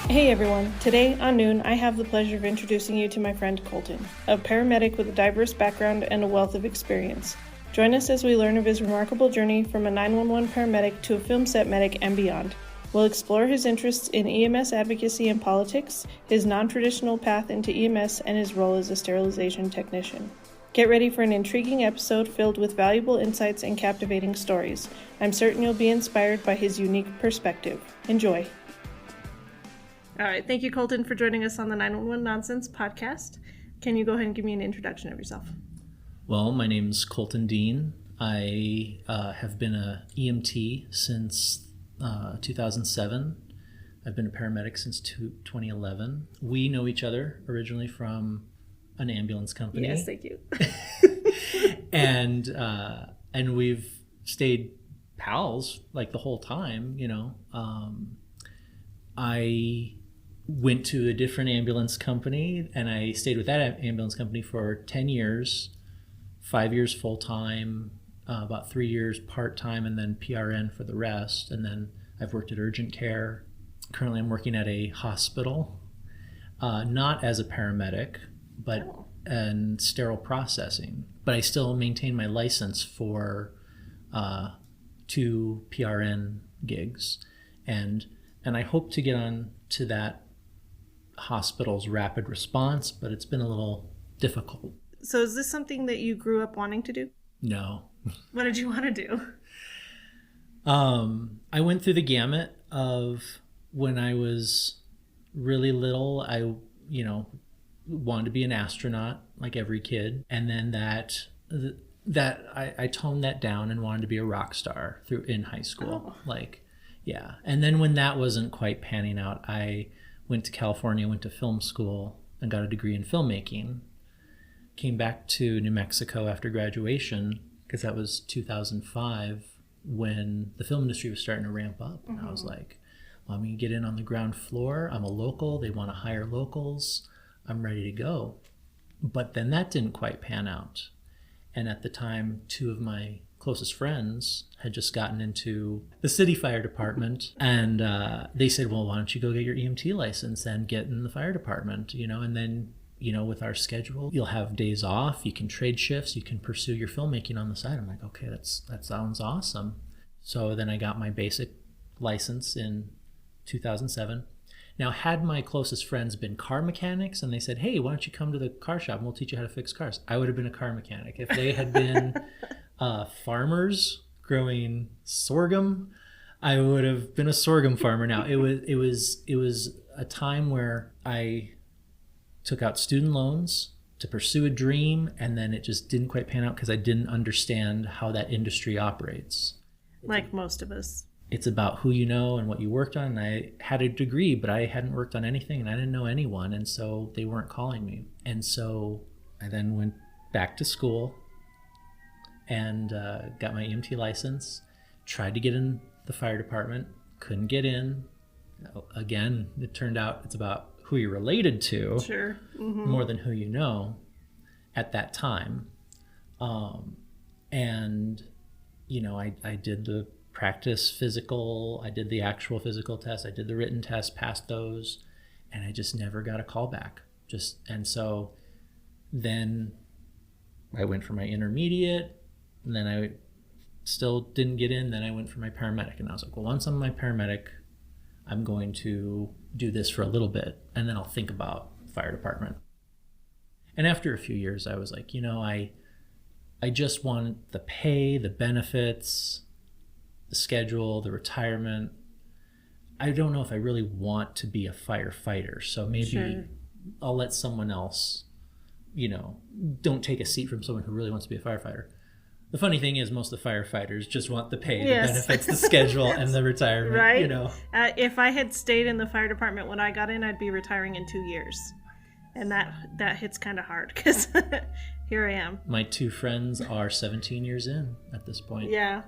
Hey everyone, today on Noon I have the pleasure of introducing you to my friend Colton, a paramedic with a diverse background and a wealth of experience. Join us as we learn of his remarkable journey from a 911 paramedic to a film set medic and beyond. We'll explore his interests in EMS advocacy and politics, his non-traditional path into EMS, and his role as a sterilization technician. Get ready for an intriguing episode filled with valuable insights and captivating stories. I'm certain you'll be inspired by his unique perspective. Enjoy. All right. Thank you, Colton, for joining us on the 911 Nonsense podcast. Can you go ahead and give me an introduction of yourself? Well, my name's Colton Dean. I have been a EMT since 2007. I've been a paramedic since 2011. We know each other originally from an ambulance company. Yes, thank you. and we've stayed pals like the whole time, you know. I went to a different ambulance company and I stayed with that ambulance company for 10 years, 5 years full-time, about 3 years part-time, and then PRN for the rest. And then I've worked at urgent care. Currently I'm working at a hospital, not as a paramedic, but in sterile processing. But I still maintain my license for 2 PRN gigs. And I hope to get on to that hospital's rapid response, but it's been a little difficult. So is this something that you grew up wanting to do? No. What did you want to do? I went through the gamut of when I was really little, I wanted to be an astronaut like every kid. And then I toned that down and wanted to be a rock star in high school. Yeah. And then when that wasn't quite panning out, I went to California, went to film school, and got a degree in filmmaking. Came back to New Mexico after graduation, because that was 2005 when the film industry was starting to ramp up. And I was like, well, I'm going to get in on the ground floor. I'm a local. They want to hire locals. I'm ready to go. But then that didn't quite pan out. And at the time, 2 of my closest friends had just gotten into the city fire department, and they said, well, why don't you go get your EMT license and get in the fire department, and then, with our schedule, you'll have days off, you can trade shifts, you can pursue your filmmaking on the side. I'm like, okay, that sounds awesome. So then I got my basic license in 2007. Now, had my closest friends been car mechanics and they said, hey, why don't you come to the car shop and we'll teach you how to fix cars, I would have been a car mechanic. If they had been farmers growing sorghum, I would have been a sorghum farmer. Now, it was a time where I took out student loans to pursue a dream, and then it just didn't quite pan out because I didn't understand how that industry operates. Like most of us. It's about who you know and what you worked on. And I had a degree, but I hadn't worked on anything, and I didn't know anyone, and so they weren't calling me. And so I then went back to school and got my EMT license, tried to get in the fire department, couldn't get in. Again, it turned out it's about who you're related to, sure, more than who you know at that time. And, I did the practice physical, I did the actual physical test, I did the written test, passed those, and I just never got a call back. And so then I went for my intermediate, and then I still didn't get in. Then I went for my paramedic, and I was like, well, once I'm my paramedic, I'm going to do this for a little bit, and then I'll think about fire department. And after a few years, I was like, I just want the pay, the benefits, the schedule, the retirement. I don't know if I really want to be a firefighter, so maybe I'll let someone else, don't take a seat from someone who really wants to be a firefighter. The funny thing is, most of the firefighters just want the pay, the benefits, the schedule, and the retirement. Right. If I had stayed in the fire department when I got in, I'd be retiring in 2 years. And that hits kind of hard because here I am. My two friends are 17 years in at this point. Yeah.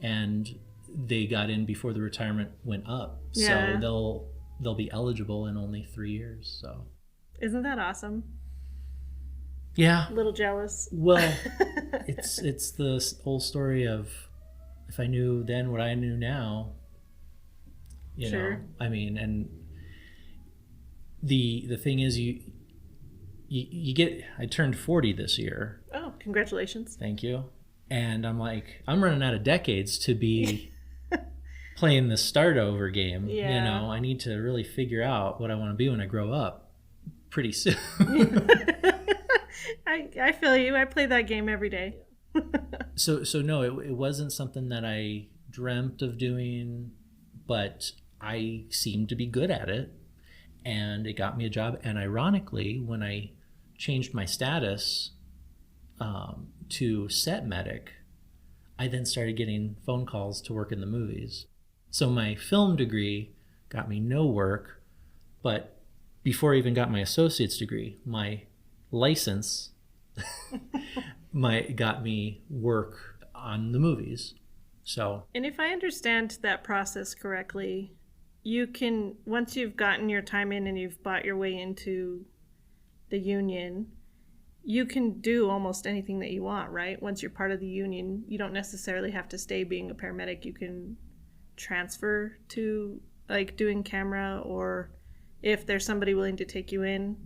And they got in before the retirement went up. Yeah. So they'll be eligible in only 3 years. So isn't that awesome? Yeah. A little jealous. Well, it's the whole story of if I knew then what I knew now, you know. I mean, and the thing is you get, I turned 40 this year. Oh, congratulations. Thank you. And I'm like, I'm running out of decades to be playing the start over game. Yeah. You know, I need to really figure out what I want to be when I grow up pretty soon. I feel you. I play that game every day. So no, it wasn't something that I dreamt of doing, but I seemed to be good at it, and it got me a job. And ironically, when I changed my status to set medic, I then started getting phone calls to work in the movies. So my film degree got me no work, but before I even got my associate's degree, my license got me work on the movies. So, and if I understand that process correctly, you can, once you've gotten your time in and you've bought your way into the union, you can do almost anything that you want, right? Once you're part of the union, you don't necessarily have to stay being a paramedic. You can transfer to like doing camera, or if there's somebody willing to take you in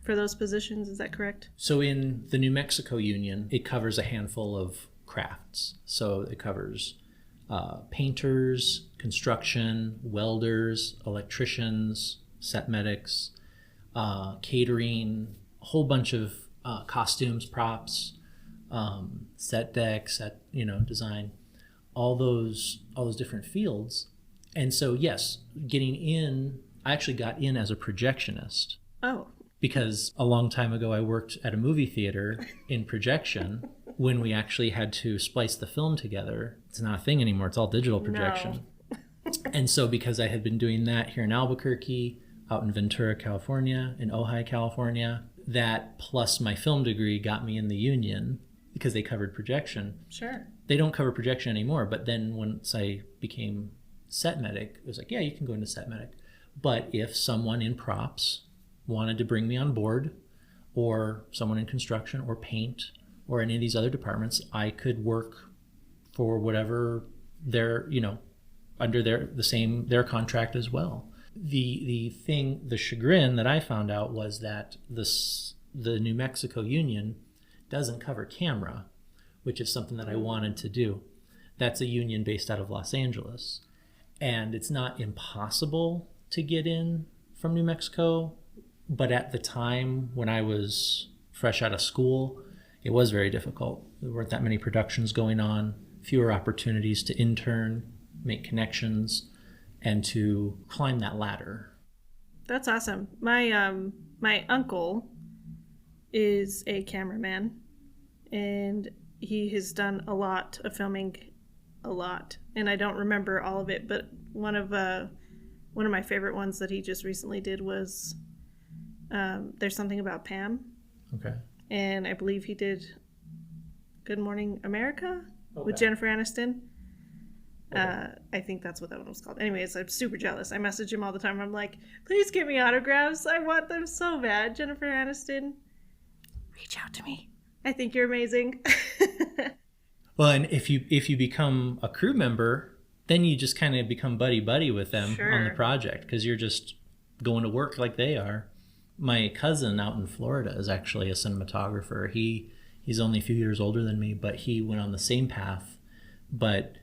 for those positions. Is that correct? So in the New Mexico Union, it covers a handful of crafts. So it covers painters, construction, welders, electricians, set medics, catering, a whole bunch of costumes, props, set decks, design, all those different fields. And so yes, getting in, I actually got in as a projectionist. Oh. Because a long time ago I worked at a movie theater in projection when we actually had to splice the film together. It's not a thing anymore. It's all digital projection. No. And so because I had been doing that here in Albuquerque, out in Ventura, California, in Ojai, California, that plus my film degree got me in the union because they covered projection. Sure. They don't cover projection anymore, but then once I became set medic, it was like, yeah, you can go into set medic. But if someone in props wanted to bring me on board, or someone in construction or paint or any of these other departments, I could work for whatever their, under their contract as well. The chagrin that I found out was that the New Mexico Union doesn't cover camera, which is something that I wanted to do. That's a union based out of Los Angeles. And it's not impossible to get in from New Mexico, but at the time when I was fresh out of school, it was very difficult. There weren't that many productions going on, fewer opportunities to intern, make connections, and to climb that ladder. That's awesome. My uncle is a cameraman, and he has done a lot of filming, and I don't remember all of it, but one of my favorite ones that he just recently did was There's Something About Pam. Okay. And I believe he did Good Morning America with Jennifer Aniston. Okay. I think that's what that one was called. Anyways, I'm super jealous. I message him all the time. I'm like, please give me autographs. I want them so bad. Jennifer Aniston, reach out to me. I think you're amazing. Well, and if you become a crew member, then you just kind of become buddy with them on the project, because you're just going to work like they are. My cousin out in Florida is actually a cinematographer. He's only a few years older than me, but he went on the same path. But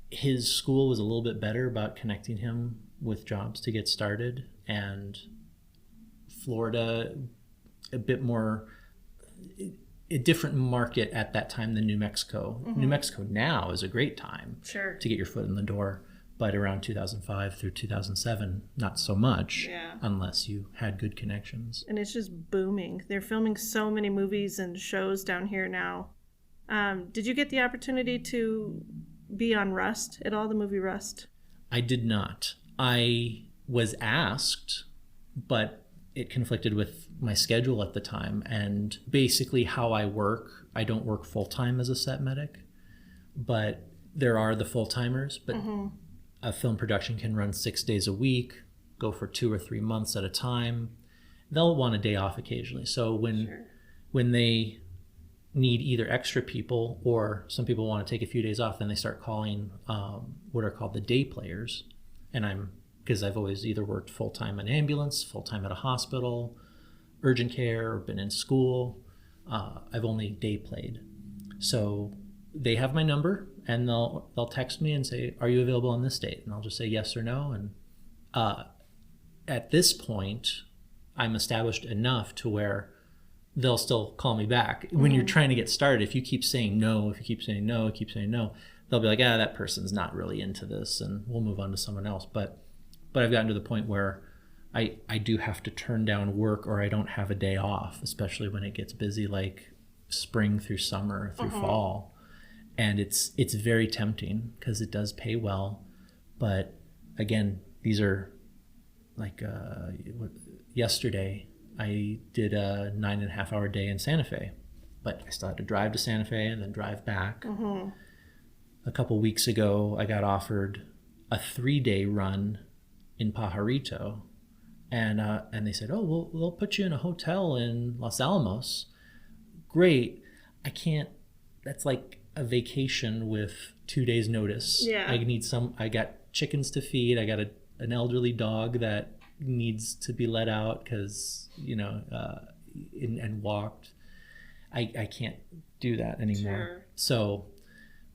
his school was a little bit better about connecting him with jobs to get started, and Florida a bit more a different market at that time than New Mexico. Mm-hmm. New Mexico now is a great time to get your foot in the door, but around 2005 through 2007, not so much, unless you had good connections. And it's just booming. They're filming so many movies and shows down here now. Did you get the opportunity to be on Rust at all, the movie Rust? I did not. I was asked, but it conflicted with my schedule at the time. And basically how I work, I don't work full-time as a set medic, but there are the full-timers, but a film production can run 6 days a week, go for 2 or 3 months at a time. They'll want a day off occasionally. So when they need either extra people, or some people want to take a few days off, then they start calling what are called the day players. And because I've always either worked full-time in ambulance, full-time at a hospital, urgent care, or been in school. I've only day played. So they have my number, and they'll text me and say, are you available on this date? And I'll just say yes or no. And at this point, I'm established enough to where they'll still call me back. When you're trying to get started, if you keep saying no, they'll be like, that person's not really into this, and we'll move on to someone else. But I've gotten to the point where I do have to turn down work, or I don't have a day off, especially when it gets busy, like spring through summer through fall. And it's very tempting because it does pay well. But again, these are like yesterday I did a 9.5 hour day in Santa Fe, but I still had to drive to Santa Fe and then drive back. A couple weeks ago, I got offered a 3-day run in Pajarito, and they said, oh, we'll put you in a hotel in Los Alamos. Great. I can't, that's like a vacation with 2 days notice. Yeah. I got chickens to feed. I got an elderly dog that needs to be let out because, and walked. I can't do that anymore. Sure. So,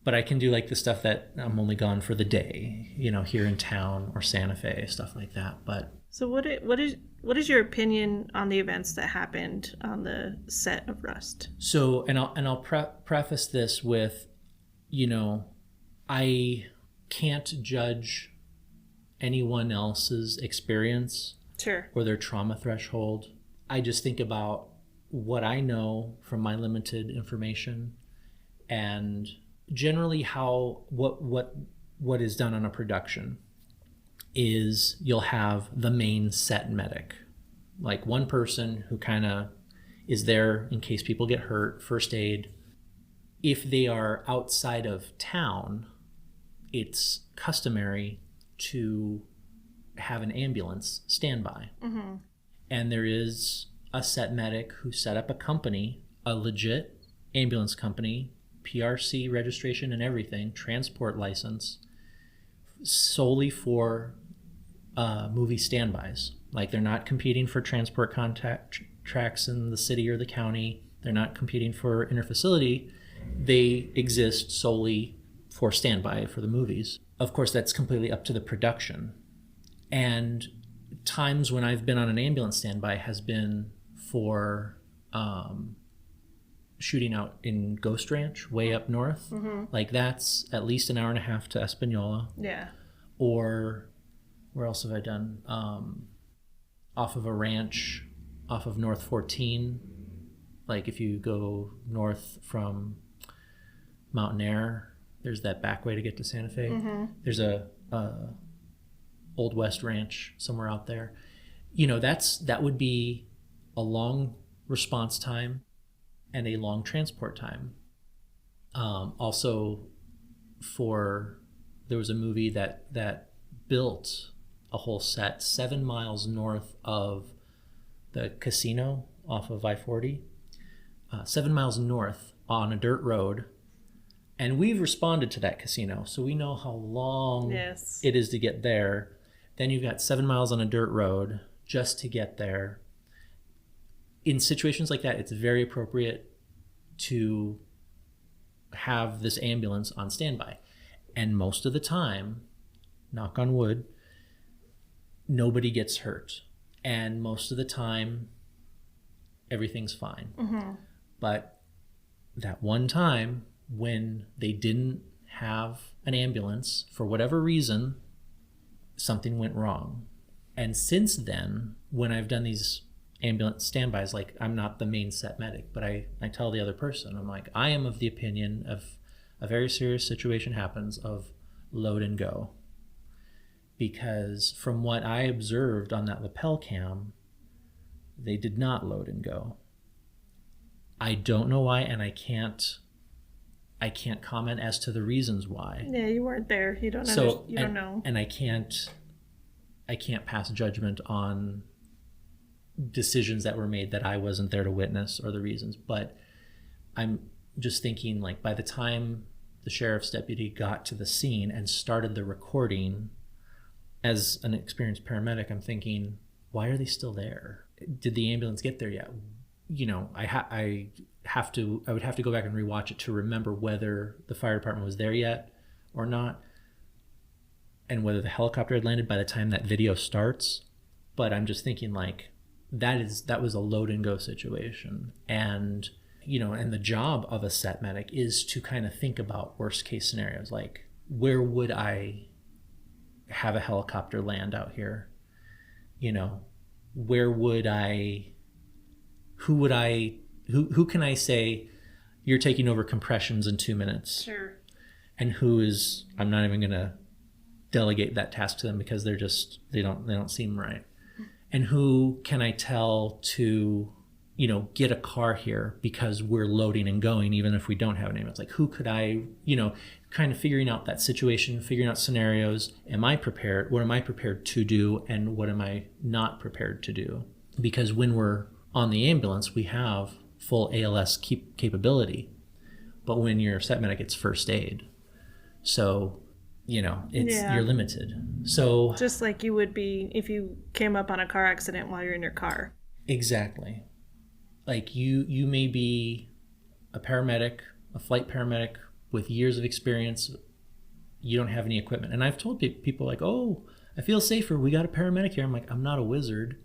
but I can do like the stuff that I'm only gone for the day, here in town or Santa Fe, stuff like that. But so what is your opinion on the events that happened on the set of Rust? So, and I'll preface this with, I can't judge anyone else's experience or their trauma threshold. I just think about what I know from my limited information, and generally what is done on a production is you'll have the main set medic, like one person who kind of is there in case people get hurt, first aid. If they are outside of town, it's customary to have an ambulance standby. And there is a set medic who set up a company, a legit ambulance company, PRC registration and everything, transport license, solely for movie standbys. Like, they're not competing for transport contracts in the city or the county. They're not competing for interfacility. They exist solely for standby for the movies. Of course, that's completely up to the production. And times when I've been on an ambulance standby has been for shooting out in Ghost Ranch, way up north. Like, that's at least an hour and a half to Espanola. Yeah. Or where else have I done? Off of a ranch, off of North 14. Like, if you go north from Mountain Air, there's that back way to get to Santa Fe. There's a Old West Ranch somewhere out there. That would be a long response time and a long transport time. Also, there was a movie that built a whole set 7 miles north of the casino off of I-40, 7 miles north on a dirt road. And we've responded to that casino, so we know how long it is to get there. Then you've got 7 miles on a dirt road just to get there. In situations like that, it's very appropriate to have this ambulance on standby. And most of the time, knock on wood, nobody gets hurt. And most of the time, everything's fine. But that one time when they didn't have an ambulance, for whatever reason, something went wrong. And since then, when I've done these ambulance standbys, like, I'm not the main set medic, but I tell the other person, I'm like, I am of the opinion of a very serious situation happens of load and go. Because from what I observed on that lapel cam, They did not load and go. I don't know why, and I can't comment as to the reasons why. Yeah, you weren't there. You don't don't know. And I can't pass judgment on decisions that were made that I wasn't there to witness or the reasons. But I'm just thinking, like, by the time the sheriff's deputy got to the scene and started the recording, as an experienced paramedic, I'm thinking, why are they still there? Did the ambulance get there yet? You know, I would have to go back and rewatch it to remember whether the fire department was there yet or not, and whether the helicopter had landed by the time that video starts. But I'm just thinking, like, that was a load and go situation. And, you know, and the job of a set medic is to kind of think about worst case scenarios. Like, where would I have a helicopter land out here? You know, where would who can I say, you're taking over compressions in 2 minutes? Sure. And I'm not even going to delegate that task to them because they don't seem right. And who can I tell to, you know, get a car here because we're loading and going, even if we don't have an ambulance? Like, who could I, you know, kind of figuring out that situation, figuring out scenarios. Am I prepared? What am I prepared to do? And what am I not prepared to do? Because when we're on the ambulance, we have full ALS capability. But when you're a set medic, it's first aid. So, you know, you're limited. So just like you would be if you came up on a car accident while you're in your car. Exactly. Like you may be a paramedic, a flight paramedic with years of experience. You don't have any equipment. And I've told people like, oh, I feel safer. We got a paramedic here. I'm like, I'm not a wizard.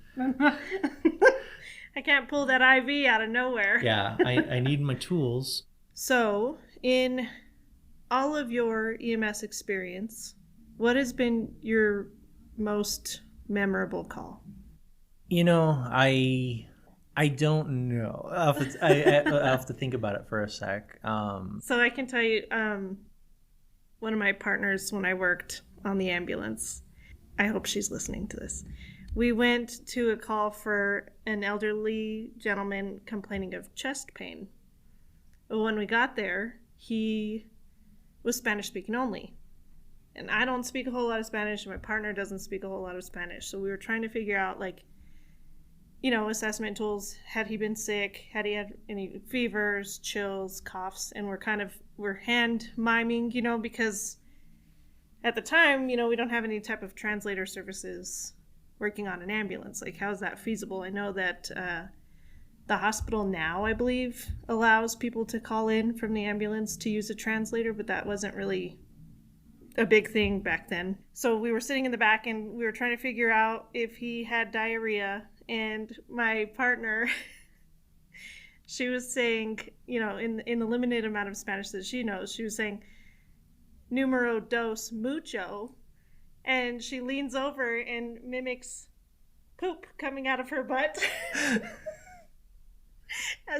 I can't pull that IV out of nowhere. Yeah, I need my tools. So, in all of your EMS experience, what has been your most memorable call? You know, I don't know. I'll have to think about it for a sec. So I can tell you, one of my partners when I worked on the ambulance, I hope she's listening to this. We went to a call for an elderly gentleman complaining of chest pain. But when we got there, he was Spanish speaking only. And I don't speak a whole lot of Spanish, and my partner doesn't speak a whole lot of Spanish. So we were trying to figure out, like, you know, assessment tools. Had he been sick? Had he had any fevers, chills, coughs? And we're hand miming, you know, because at the time, you know, we don't have any type of translator services working on an ambulance. Like, how is that feasible? I know that the hospital now, I believe, allows people to call in from the ambulance to use a translator, but that wasn't really a big thing back then. So we were sitting in the back and we were trying to figure out if he had diarrhea. And my partner, she was saying, you know, in the limited amount of Spanish that she knows, she was saying, numero dos mucho. And she leans over and mimics poop coming out of her butt.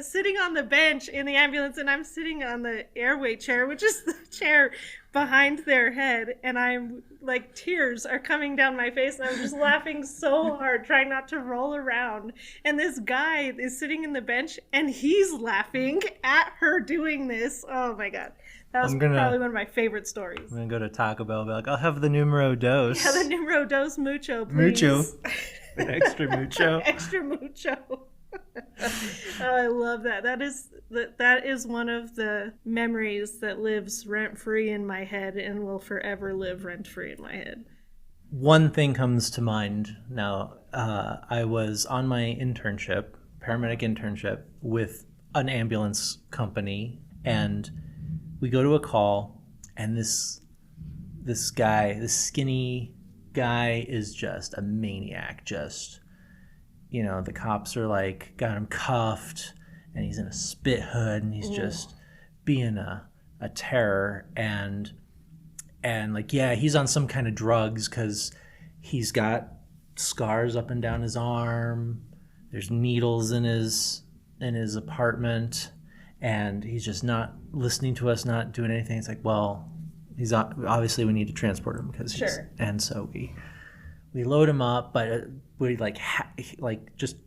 Sitting on the bench in the ambulance, and I'm sitting on the airway chair, which is the chair behind their head, and I'm like, tears are coming down my face, and I'm just laughing so hard, trying not to roll around. And this guy is sitting in the bench, and he's laughing at her doing this. Oh my God. That was probably one of my favorite stories. I'm going to go to Taco Bell and be like, I'll have the numero dos. Yeah, the numero dos mucho, please. Mucho. Extra mucho. Extra mucho. Oh, I love that. That is one of the memories that lives rent-free in my head and will forever live rent-free in my head. One thing comes to mind now. I was on my internship, paramedic internship, with an ambulance company, and we go to a call, and this skinny guy is just a maniac. Just, you know, the cops are like, got him cuffed, and he's in a spit hood, and he's just being a terror. And like, yeah, he's on some kind of drugs because he's got scars up and down his arm. There's needles in his apartment. And he's just not listening to us, not doing anything. It's like, well, he's obviously we need to transport him because sure. And so we load him up, but we just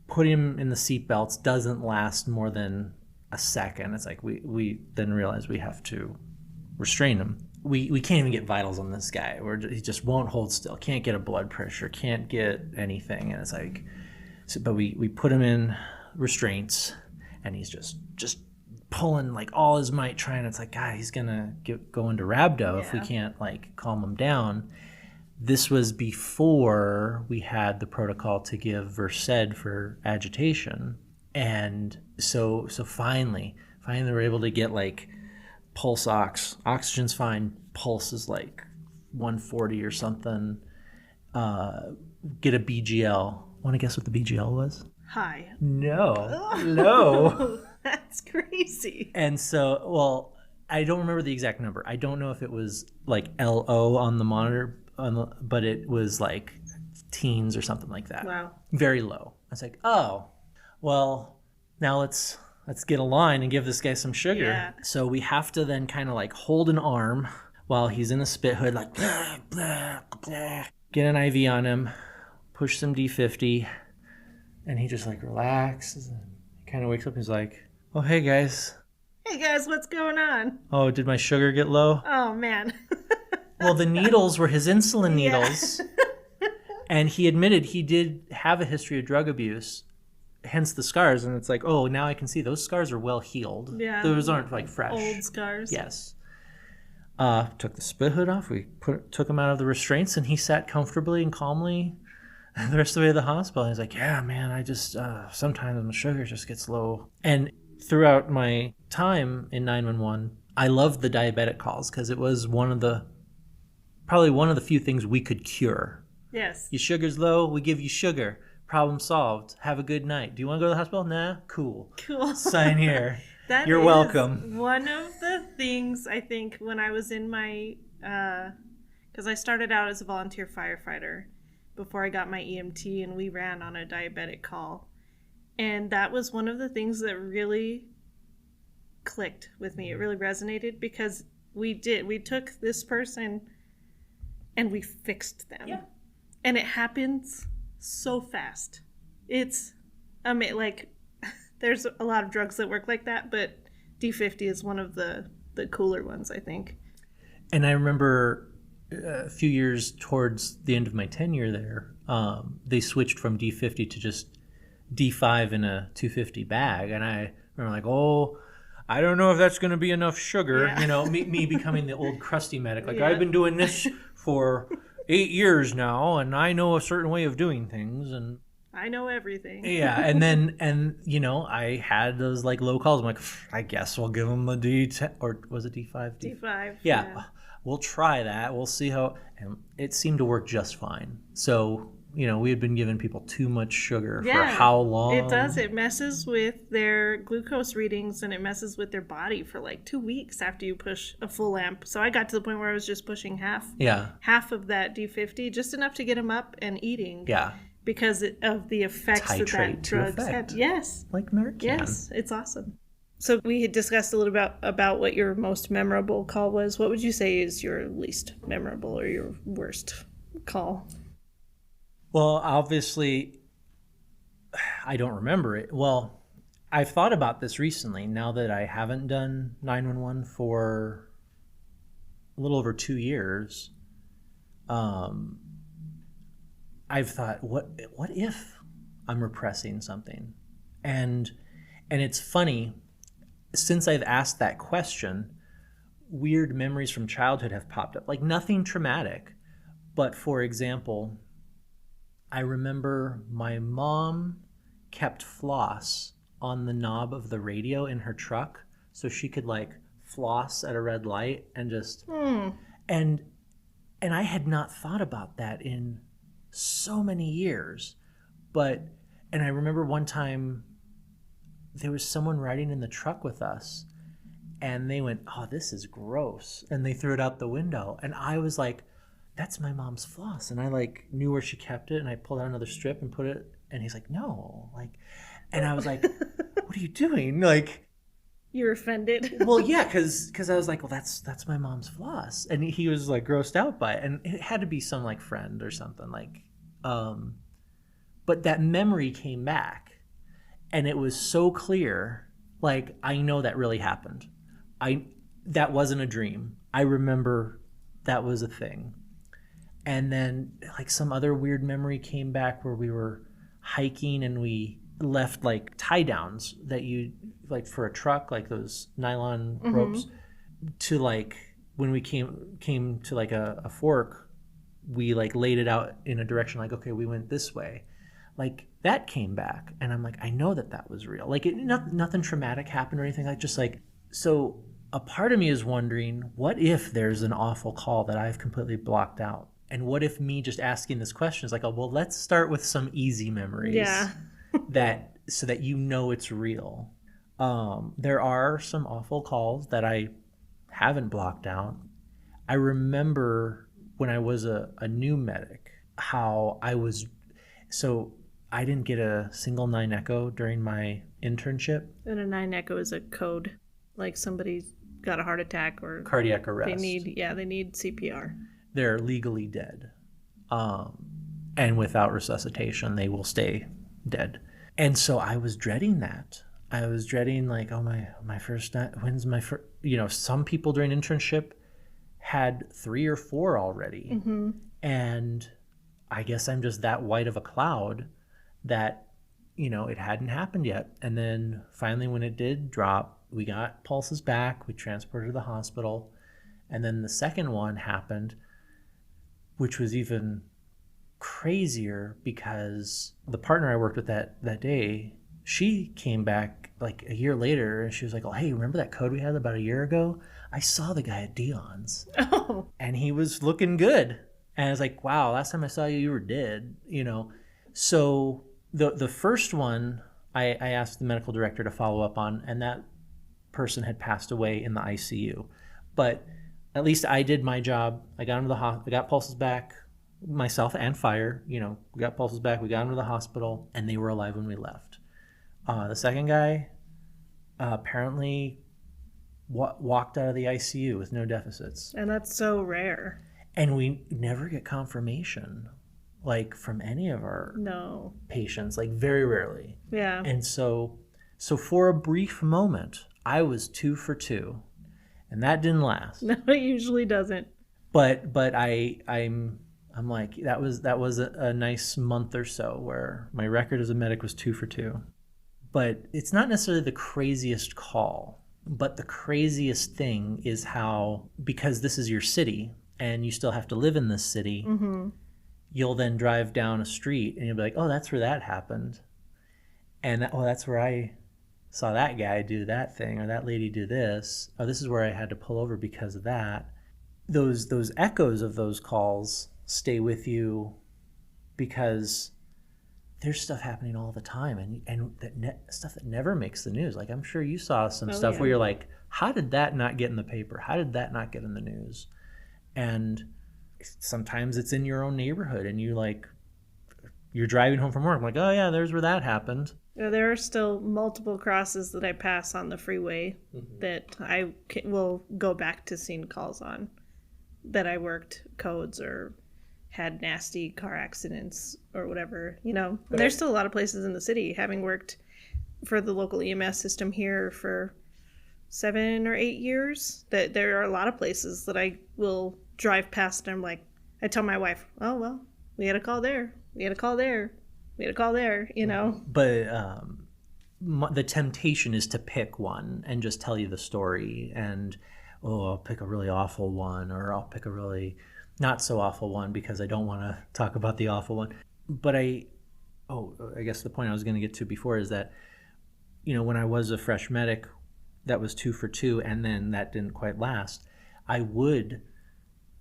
put him in the seatbelts doesn't last more than a second. It's like we then realize we have to restrain him. We can't even get vitals on this guy. He just won't hold still. Can't get a blood pressure. Can't get anything. And it's like, but we put him in restraints, and he's just pulling like all his might, trying. It's like, God, he's gonna go into rhabdo if we can't like calm him down. This was before we had the protocol to give Versed for agitation, and so finally we're able to get like pulse oxygen's fine, pulse is like 140 or something. Get a BGL. Want to guess what the BGL was? High. No. That's crazy. And so, well, I don't remember the exact number. I don't know if it was like LO on the monitor, but it was like teens or something like that. Wow. Very low. I was like, oh, well, now let's get a line and give this guy some sugar. Yeah. So we have to then kind of like hold an arm while he's in a spit hood, like blah, blah, blah. Get an IV on him, push some D50, and he just like relaxes and kind of wakes up and he's like, oh, hey guys. Hey guys, what's going on? Oh, did my sugar get low? Oh man. Well, the needles were his insulin needles. And he admitted he did have a history of drug abuse, hence the scars. And it's like, oh, now I can see those scars are well healed. Yeah. Those aren't like fresh. Old scars. Yes. Took the spit hood off. We took him out of the restraints, and he sat comfortably and calmly the rest of the way to the hospital. And he's like, yeah, man, I just, sometimes my sugar just gets low. And throughout my time in 911, I loved the diabetic calls because it was probably one of the few things we could cure. Yes. Your sugar's low, we give you sugar. Problem solved. Have a good night. Do you want to go to the hospital? Nah? Cool. Sign here. You're welcome. One of the things I think when I was in my, because I started out as a volunteer firefighter before I got my EMT, and we ran on a diabetic call. And that was one of the things that really clicked with me. It really resonated because we took this person and we fixed them. Yeah. And it happens so fast. It's, like, there's a lot of drugs that work like that, but D50 is one of the cooler ones, I think. And I remember a few years towards the end of my tenure there, they switched from D50 to just D5 in a 250 bag. And I remember like, oh, I don't know if that's going to be enough sugar. Yeah. You know, me becoming the old crusty medic. Like, yeah. I've been doing this for 8 years now, and I know a certain way of doing things. And I know everything. Yeah, and you know, I had those like low calls. I'm like, I guess we'll give them a D10, or was it D5? D5. Yeah, we'll try that. We'll see how, and it seemed to work just fine. So, you know, we had been giving people too much sugar for how long? It does. It messes with their glucose readings, and it messes with their body for like 2 weeks after you push a full amp. So I got to the point where I was just pushing half of that D50, just enough to get them up and eating. Yeah. Because of the effects that drugs had. Yes. Like Narcan. Yes, it's awesome. So we had discussed a little about what your most memorable call was. What would you say is your least memorable or your worst call? Well, obviously, I don't remember it. Well, I've thought about this recently now that I haven't done 911 for a little over 2 years. I've thought, what if I'm repressing something? And it's funny, since I've asked that question, weird memories from childhood have popped up. Like nothing traumatic, but for example, I remember my mom kept floss on the knob of the radio in her truck so she could like floss at a red light and just and I had not thought about that in so many years. And I remember one time there was someone riding in the truck with us and they went, oh, this is gross, and they threw it out the window, and I was like, that's my mom's floss. And I like knew where she kept it, and I pulled out another strip and put it, and he's like, no, like, and I was like, what are you doing? Like, you're offended. Well, yeah, because I was like, well, that's my mom's floss, and he was like grossed out by it, and it had to be some like friend or something like, but that memory came back, And it was so clear, like, I know that really happened. That wasn't a dream. I remember that was a thing. And then like some other weird memory came back where we were hiking and we left like tie downs that you like for a truck, like those nylon ropes, to like when we came to like a fork, we like laid it out in a direction like, okay, we went this way. Like that came back and I'm like, I know that was real. Like nothing traumatic happened or anything, like just like, so a part of me is wondering, what if there's an awful call that I've completely blocked out? And what if me just asking this question is like, oh, well, let's start with some easy memories. Yeah. so that you know it's real. There are some awful calls that I haven't blocked out. I remember when I was a new medic, how so I didn't get a single 9 echo during my internship. And a 9 echo is a code, like somebody's got a heart attack or cardiac arrest. They need CPR. They're legally dead. And without resuscitation, they will stay dead. And so I was dreading that. I was dreading like, oh, my first night, when's my first, some people during internship had 3 or 4 already. And I guess I'm just that white of a cloud that, it hadn't happened yet. And then finally when it did drop, we got pulses back, we transported to the hospital. And then the second one happened, which was even crazier because the partner I worked with that day, she came back like a year later and she was like, oh, hey, remember that code we had about a year ago? I saw the guy at Dion's. Oh. And he was looking good. And I was like, wow, last time I saw you were dead, So the first one I asked the medical director to follow up on, and that person had passed away in the ICU. But at least I did my job. I got him to the hospital. I got pulses back, myself and fire. We got pulses back. We got him to the hospital, and they were alive when we left. The second guy apparently walked out of the ICU with no deficits. And that's so rare. And we never get confirmation, like from any of our patients, like very rarely. Yeah. And so for a brief moment, I was 2 for 2. And that didn't last. No, it usually doesn't. But I'm like, that was a nice month or so where my record as a medic was 2 for 2. But it's not necessarily the craziest call, but the craziest thing is how, because this is your city and you still have to live in this city, you'll then drive down a street and you'll be like, oh, that's where that happened. And that's where I saw that guy do that thing or that lady do this. Oh, this is where I had to pull over because of that. Those echoes of those calls stay with you because there's stuff happening all the time and stuff that never makes the news. Like I'm sure you saw some stuff where you're like, how did that not get in the paper? How did that not get in the news? And sometimes it's in your own neighborhood and you're driving home from work. I'm like, oh yeah, there's where that happened. There are still multiple crosses that I pass on the freeway that I will go back to seeing calls on that I worked codes or had nasty car accidents or whatever, There's still a lot of places in the city, having worked for the local EMS system here for 7 or 8 years, that there are a lot of places that I will drive past and I'm like, I tell my wife, oh, well, we had a call there. We had a call there. We had a call there, But the temptation is to pick one and just tell you the story and, I'll pick a really awful one or I'll pick a really not so awful one because I don't want to talk about the awful one. But I guess the point I was going to get to before is that, when I was a fresh medic, that was 2 for 2, and then that didn't quite last. I would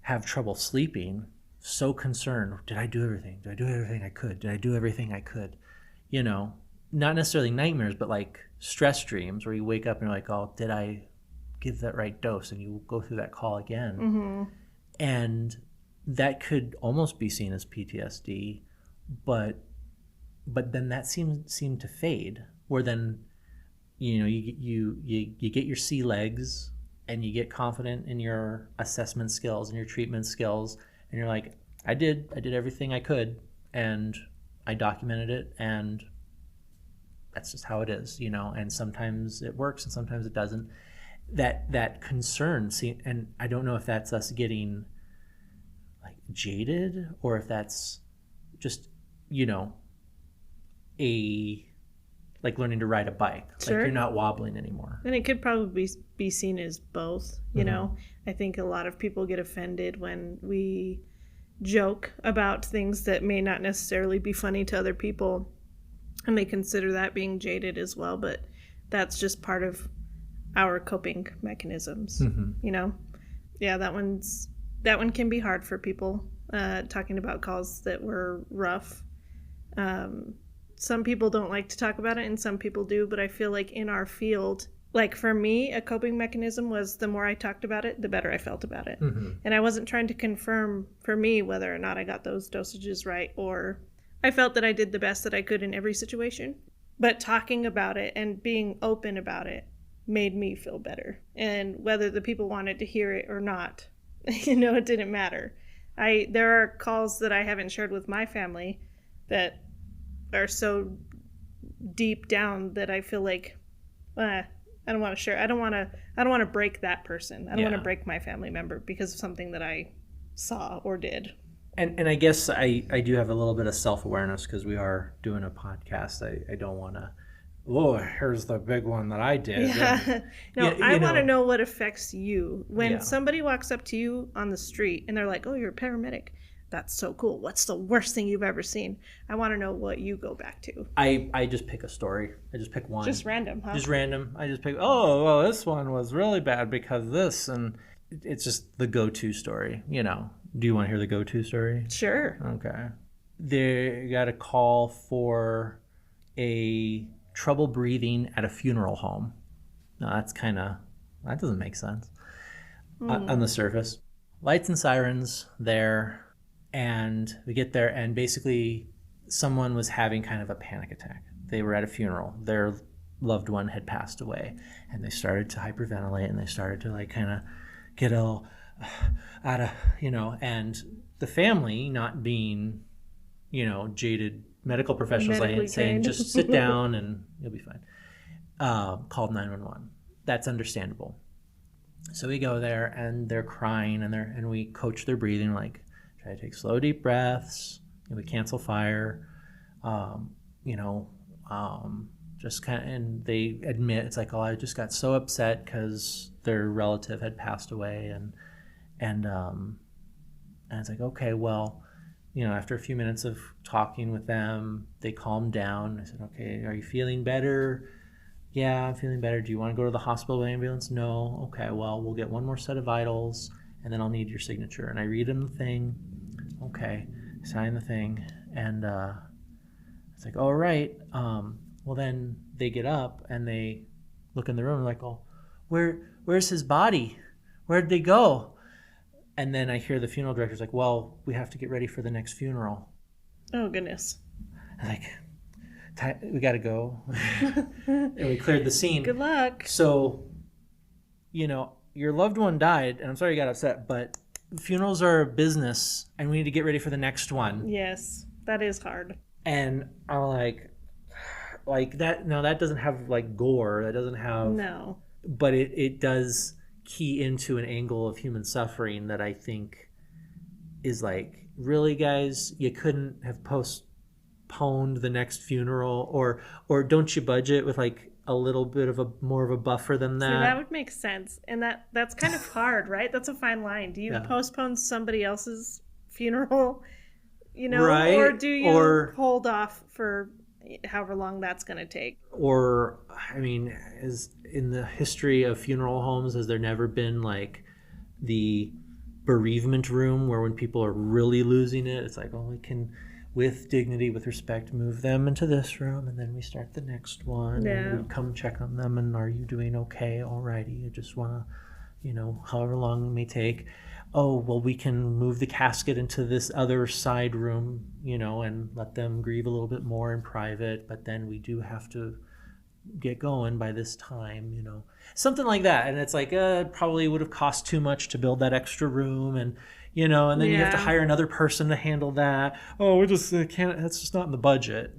have trouble sleeping, so concerned. Did I do everything? Did I do everything I could? Did I do everything I could? Not necessarily nightmares, but like stress dreams where you wake up and you're like, oh, did I give that right dose? And you go through that call again. And that could almost be seen as PTSD, but then that seemed to fade, where then you get your sea legs and you get confident in your assessment skills and your treatment skills, and you're like, I did everything I could and I documented it and that's just how it is, and sometimes it works and sometimes it doesn't. That concern, see, and I don't know if that's us getting like jaded or if that's just, like learning to ride a bike. Sure. Like you're not wobbling anymore. And it could probably be seen as both, I think a lot of people get offended when we joke about things that may not necessarily be funny to other people, and they consider that being jaded as well, but that's just part of our coping mechanisms. Yeah, that one can be hard for people, talking about calls that were rough. Some people don't like to talk about it and some people do, but I feel like in our field, like for me, a coping mechanism was the more I talked about it, the better I felt about it. And I wasn't trying to confirm for me whether or not I got those dosages right, or I felt that I did the best that I could in every situation. But talking about it and being open about it made me feel better. And whether the people wanted to hear it or not, it didn't matter. There are calls that I haven't shared with my family that are so deep down that I feel like I don't want to share. I don't want to break that person. I don't want to break my family member because of something that I saw or did. And I guess I do have a little bit of self-awareness because we are doing a podcast. I don't want to, here's the big one that I did. Yeah. No, I want to know what affects you. When somebody walks up to you on the street and they're like, oh, you're a paramedic. That's so cool. What's the worst thing you've ever seen? I want to know what you go back to. I just pick a story. I just pick one. Just random, huh? Just random. I just pick, this one was really bad because this. And it's just the go-to story, Do you want to hear the go-to story? Sure. Okay. They got a call for a trouble breathing at a funeral home. Now, that doesn't make sense on the surface. Lights and sirens there. And we get there, and basically someone was having kind of a panic attack. They were at a funeral. Their loved one had passed away, and they started to hyperventilate, and they started to like kind of get all out of, and the family, not being, jaded medical professionals, saying just sit down and you'll be fine, called 911. That's understandable. So we go there, and they're crying, and we coach their breathing, like, try to take slow, deep breaths. We cancel fire. Just kind of, and they admit it's like, I just got so upset because their relative had passed away, and it's like, okay, well, after a few minutes of talking with them, they calmed down. I said, okay, are you feeling better? Yeah, I'm feeling better. Do you want to go to the hospital with ambulance? No. Okay, well, we'll get one more set of vitals, and then I'll need your signature. And I read them the thing. Okay, sign the thing. And it's like, all right. Well, then they get up and they look in the room and like, oh, where's his body? Where'd they go? And then I hear the funeral director's like, well, we have to get ready for the next funeral. Oh, goodness. I'm like, we got to go. And we cleared the scene. Good luck. So, your loved one died, and I'm sorry you got upset, but funerals are a business, and we need to get ready for the next one. Yes, that is hard. And I'm like that. No, that doesn't have like gore. That doesn't have. No. But it does key into an angle of human suffering that I think is like, really, guys, you couldn't have postponed the next funeral, or don't you budget with like a little bit of more of a buffer than that? See, that would make sense. And that's kind of hard, right? That's a fine line. Do you postpone somebody else's funeral, right? Or do you hold off for however long that's going to take? Or, I mean, is in the history of funeral homes, has there never been like the bereavement room where when people are really losing it, it's like, we can, with dignity, with respect, move them into this room, and then we start the next one. Yeah. And we come check on them, and are you doing okay? Alrighty, I just want to, however long it may take. Oh, well, we can move the casket into this other side room, and let them grieve a little bit more in private, but then we do have to get going by this time, something like that. And it's like, it probably would have cost too much to build that extra room, and then you have to hire another person to handle that. Oh, we just can't, that's just not in the budget.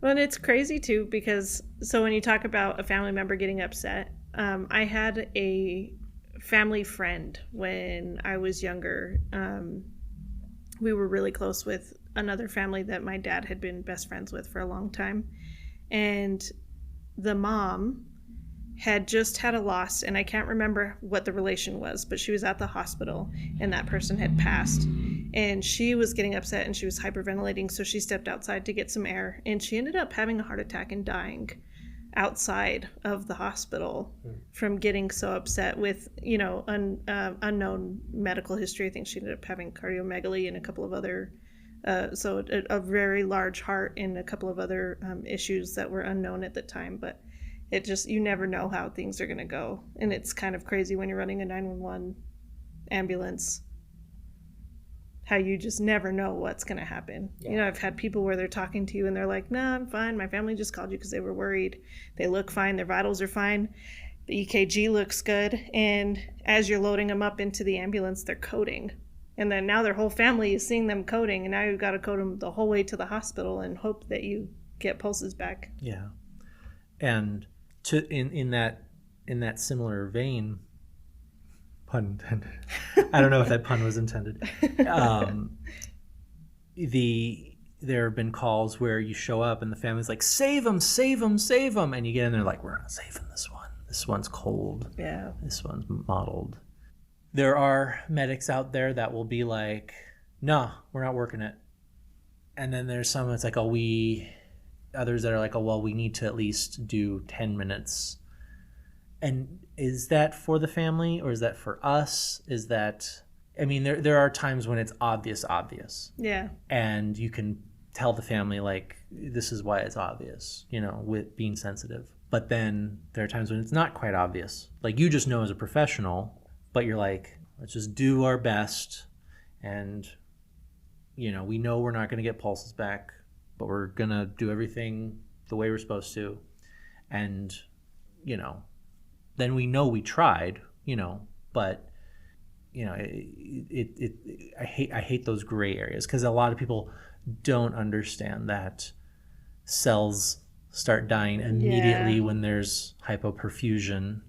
Well, and it's crazy too because so when you talk about a family member getting upset, I had a family friend when I was younger. We were really close with another family that my dad had been best friends with for a long time. And the mom had just had a loss, and I can't remember what the relation was, but she was at the hospital and that person had passed. And she was getting upset and she was hyperventilating, so she stepped outside to get some air, and she ended up having a heart attack and dying outside of the hospital from getting so upset with, unknown medical history. I think she ended up having cardiomegaly and a couple of other, so a very large heart and a couple of other issues that were unknown at the time. But it just, you never know how things are going to go. And it's kind of crazy when you're running a 911 ambulance, how you just never know what's going to happen. Yeah. I've had people where they're talking to you and they're like, "No, I'm fine. My family just called you because they were worried. They look fine. Their vitals are fine. The EKG looks good." And as you're loading them up into the ambulance, they're coding. And then now their whole family is seeing them coding. And now you've got to code them the whole way to the hospital and hope that you get pulses back. Yeah. And in that similar vein, pun intended. I don't know if that pun was intended. There have been calls where you show up and the family's like, "Save him, save him, save him," and you get in there like, "We're not saving this one. This one's cold. Yeah. This one's mottled." There are medics out there that will be like, "No, we're not working it." And then there's some that's like, others that are like, "Oh, well, we need to at least do 10 minutes." And is that for the family or is that for us? Is that, I mean, there are times when it's obvious. Yeah. And you can tell the family, like, this is why it's obvious, with being sensitive. But then there are times when it's not quite obvious. Like, you just know as a professional, but you're like, let's just do our best. And, we know we're not going to get pulses back, but we're going to do everything the way we're supposed to. And, then we know we tried, but, I hate those gray areas because a lot of people don't understand that cells start dying immediately when there's hypoperfusion.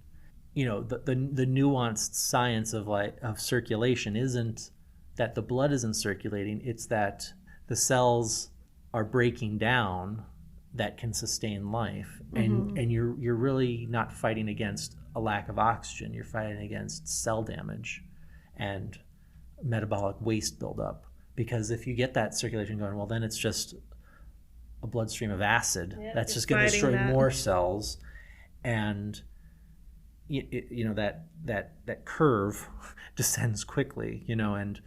The nuanced science of circulation isn't that the blood isn't circulating, it's that the cells are breaking down that can sustain life. And you're really not fighting against a lack of oxygen. You're fighting against cell damage and metabolic waste buildup. Because if you get that circulation going, well, then it's just a bloodstream of acid that's just going to destroy more cells. And that curve descends quickly, and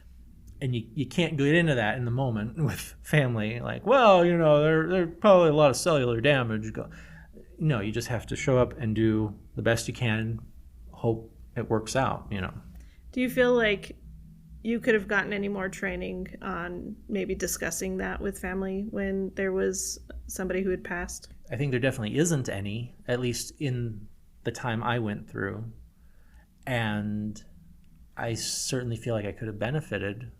you can't get into that in the moment with family. Like, well, there's probably a lot of cellular damage. No, you just have to show up and do the best you can, hope it works out, Do you feel like you could have gotten any more training on maybe discussing that with family when there was somebody who had passed? I think there definitely isn't any, at least in the time I went through. And I certainly feel like I could have benefited,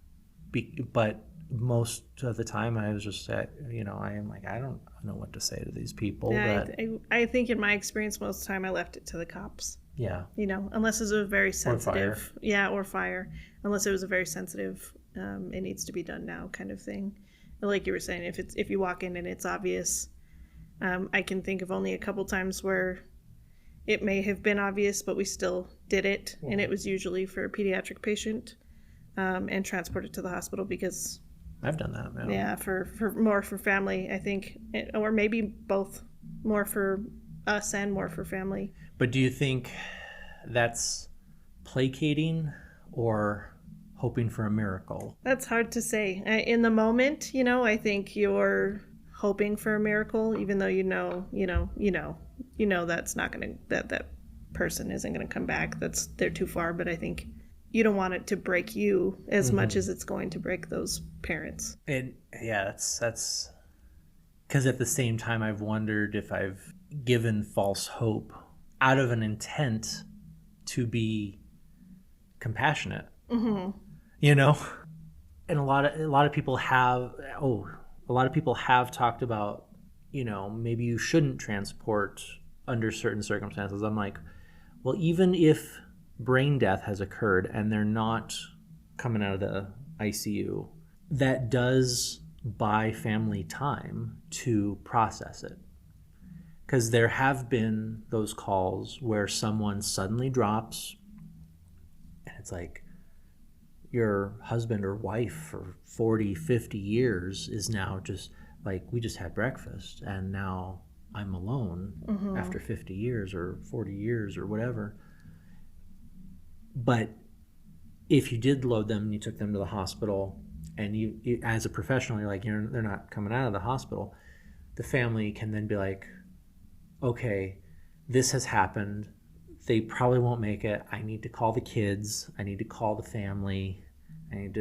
but most of the time I was just I am like, I don't know what to say to these people. Yeah, I think in my experience, most of the time I left it to the cops. Yeah. Unless it was a very sensitive. Or fire. Unless it was a very sensitive, it needs to be done now kind of thing. Like you were saying, if you walk in and it's obvious, I can think of only a couple times where it may have been obvious, but we still did it. Yeah. And it was usually for a pediatric patient, and transported to the hospital because I've done that. Yeah, for more for family, I think, or maybe both, more for us and more for family. But do you think that's placating or hoping for a miracle? That's hard to say. In the moment, I think you're hoping for a miracle, even though that's not gonna, that person isn't gonna come back. They're too far. But I think you don't want it to break you as much as it's going to break those parents. And yeah, that's because at the same time I've wondered if I've given false hope out of an intent to be compassionate. And a lot of people have talked about maybe you shouldn't transport under certain circumstances. I'm like, well, even if brain death has occurred and they're not coming out of the ICU, that does buy family time to process it. Because there have been those calls where someone suddenly drops and it's like your husband or wife for 40, 50 years is now just like, we just had breakfast and now I'm alone after 50 years or 40 years or whatever. But if you did load them and you took them to the hospital and you as a professional, you're like, they're not coming out of the hospital, the family can then be like, okay, this has happened. They probably won't make it. I need to call the kids. I need to call the family. I need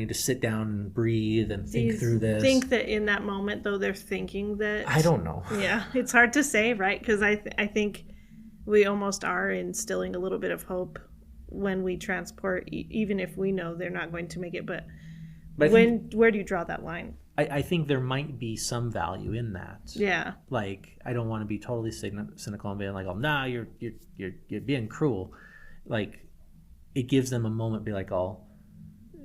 to sit down and breathe and think through this. Think that in that moment, though, they're thinking that... I don't know. Yeah, it's hard to say, right? Because I think we almost are instilling a little bit of hope when we transport, even if we know they're not going to make it. But where do you draw that line? I think there might be some value in that. Yeah. Like, I don't want to be totally cynical and being like, oh, nah, you're being cruel. Like, it gives them a moment to be like, oh,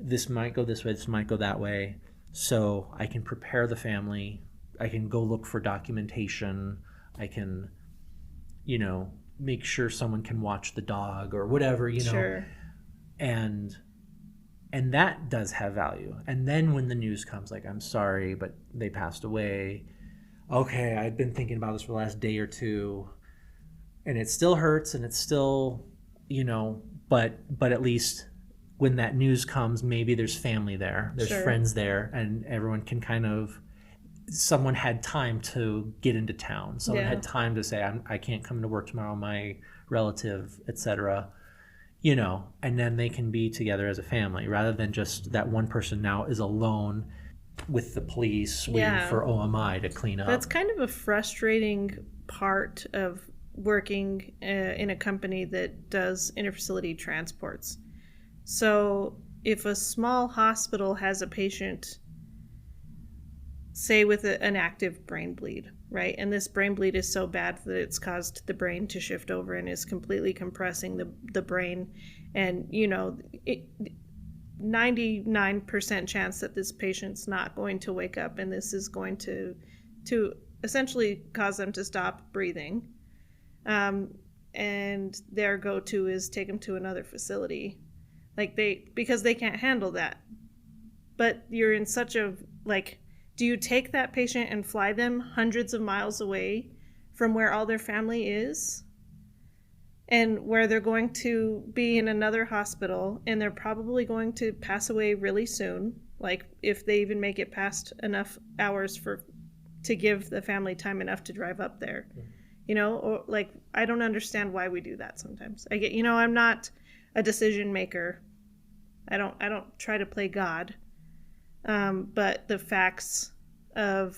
this might go this way, this might go that way. So I can prepare the family. I can go look for documentation. I can, make sure someone can watch the dog or whatever, Sure. And that does have value. And then when the news comes, like, I'm sorry, but they passed away. Okay, I've been thinking about this for the last day or two. And it still hurts and it's still, but at least when that news comes, maybe there's family there, there's Sure. friends there, and everyone can someone had time to get into town. Someone had time to say, I can't come to work tomorrow, my relative, etc. And then they can be together as a family rather than just that one person now is alone with the police waiting for OMI to clean up. That's kind of a frustrating part of working in a company that does interfacility transports. So if a small hospital has a patient, say with an active brain bleed, right? And this brain bleed is so bad that it's caused the brain to shift over and is completely compressing the brain. And, 99% chance that this patient's not going to wake up, and this is going to essentially cause them to stop breathing. And their go-to is take them to another facility. Because they can't handle that. But you're in such a, do you take that patient and fly them hundreds of miles away from where all their family is and where they're going to be in another hospital and they're probably going to pass away really soon, like if they even make it past enough hours to give the family time enough to drive up there, or I don't understand why we do that sometimes. I get, I'm not a decision maker. I don't try to play God. But the facts of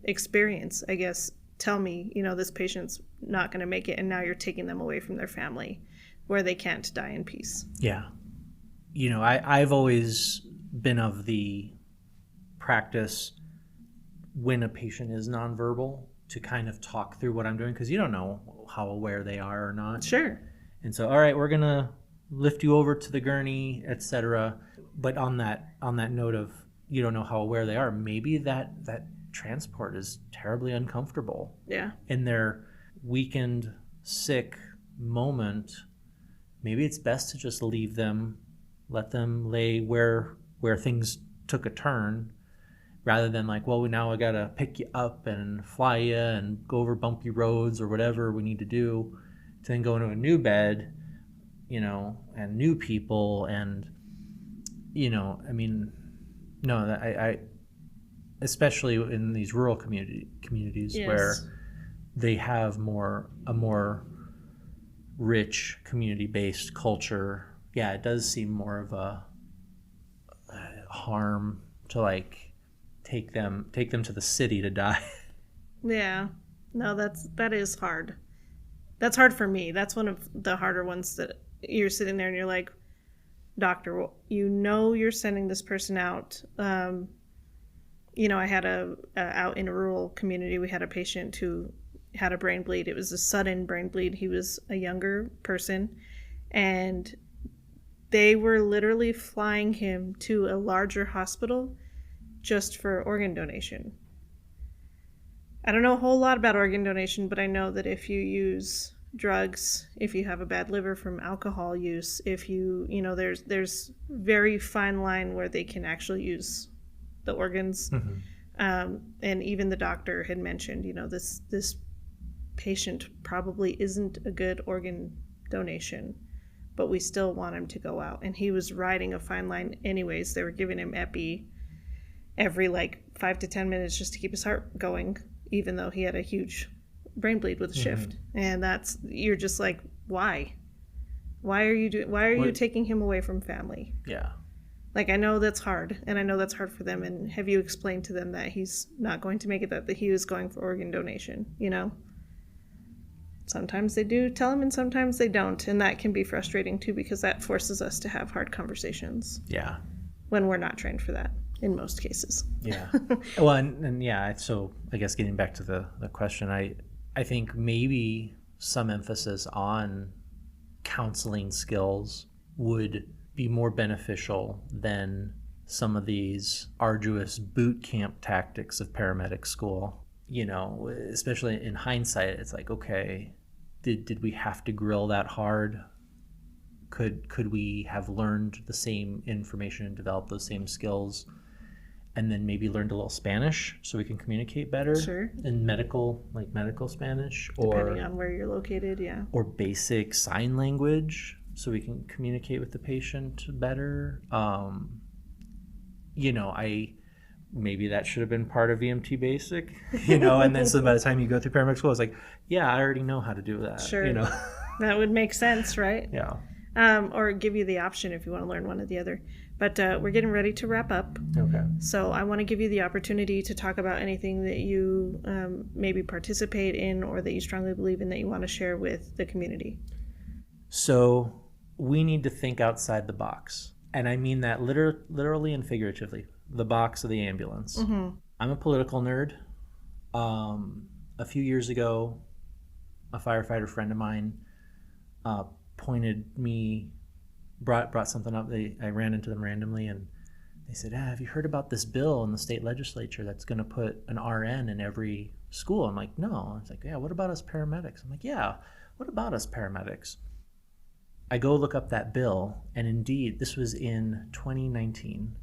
experience, I guess, tell me, this patient's not going to make it, and now you're taking them away from their family where they can't die in peace. Yeah. I've always been of the practice when a patient is nonverbal to kind of talk through what I'm doing, because you don't know how aware they are or not. Sure. And so, all right, we're going to lift you over to the gurney, etc. But on that note of you don't know how aware they are, maybe that transport is terribly uncomfortable. Yeah. In their weakened, sick moment, maybe it's best to just leave them, let them lay where things took a turn, rather than now I gotta pick you up and fly you and go over bumpy roads or whatever we need to do to then go into a new bed, and new people and, I especially in these rural communities yes. where they have a more rich community-based culture. Yeah, it does seem more of a harm to take them to the city to die. Yeah, no, that is hard. That's hard for me. That's one of the harder ones that you're sitting there and you're like, doctor, you're sending this person out I had out in a rural community, we had a patient who had a brain bleed. It was a sudden brain bleed. He was a younger person, and they were literally flying him to a larger hospital just for organ donation. I don't know a whole lot about organ donation, but I know that if you use drugs, if you have a bad liver from alcohol use, if you there's very fine line where they can actually use the organs. And even the doctor had mentioned, this patient probably isn't a good organ donation, but we still want him to go out. And he was riding a fine line anyways. They were giving him epi every 5 to 10 minutes just to keep his heart going, even though he had a huge brain bleed with a shift. And you're just like, why are you taking him away from family? Yeah. I know that's hard, and I know that's hard for them. And have you explained to them that he's not going to make it, that he was going for organ donation? Sometimes they do tell him, and sometimes they don't, and that can be frustrating too, because that forces us to have hard conversations. Yeah. When we're not trained for that, in most cases. Yeah. Well, and yeah. So I guess getting back to the question, I think maybe some emphasis on counseling skills would be more beneficial than some of these arduous boot camp tactics of paramedic school. Especially in hindsight, it's like, okay, did we have to grill that hard? Could we have learned the same information and developed those same skills, and then maybe learned a little Spanish so we can communicate better? Sure. In medical Spanish, depending on where you're located, yeah. Or basic sign language, so we can communicate with the patient better. Maybe that should have been part of EMT basic, and then so by the time you go through paramedic school, it's like, yeah, I already know how to do that. Sure. That would make sense, right? Yeah. Or give you the option if you want to learn one or the other. But we're getting ready to wrap up. Okay. So I want to give you the opportunity to talk about anything that you maybe participate in, or that you strongly believe in, that you want to share with the community. So we need to think outside the box. And I mean that literally and figuratively. The box of the ambulance. Mm-hmm. I'm a political nerd. A few years ago, a firefighter friend of mine brought something up. I ran into them randomly, and they said, have you heard about this bill in the state legislature that's going to put an RN in every school? I'm like, no. I was like, yeah, what about us paramedics? I'm like, yeah, what about us paramedics? I go look up that bill, and indeed, this was in 2019.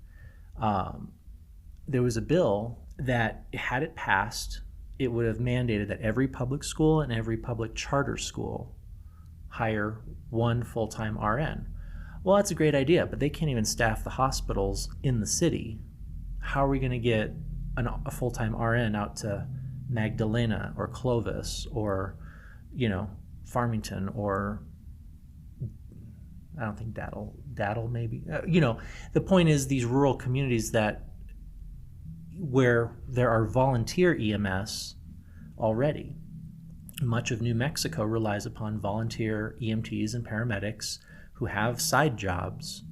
There was a bill that, had it passed, it would have mandated that every public school and every public charter school hire one full-time RN. Well, that's a great idea, but they can't even staff the hospitals in the city. How are we going to get a full-time RN out to Magdalena or Clovis or, Farmington, or I don't think Daddle maybe. The point is, these rural communities where there are volunteer EMS already. Much of New Mexico relies upon volunteer EMTs and paramedics who have side jobs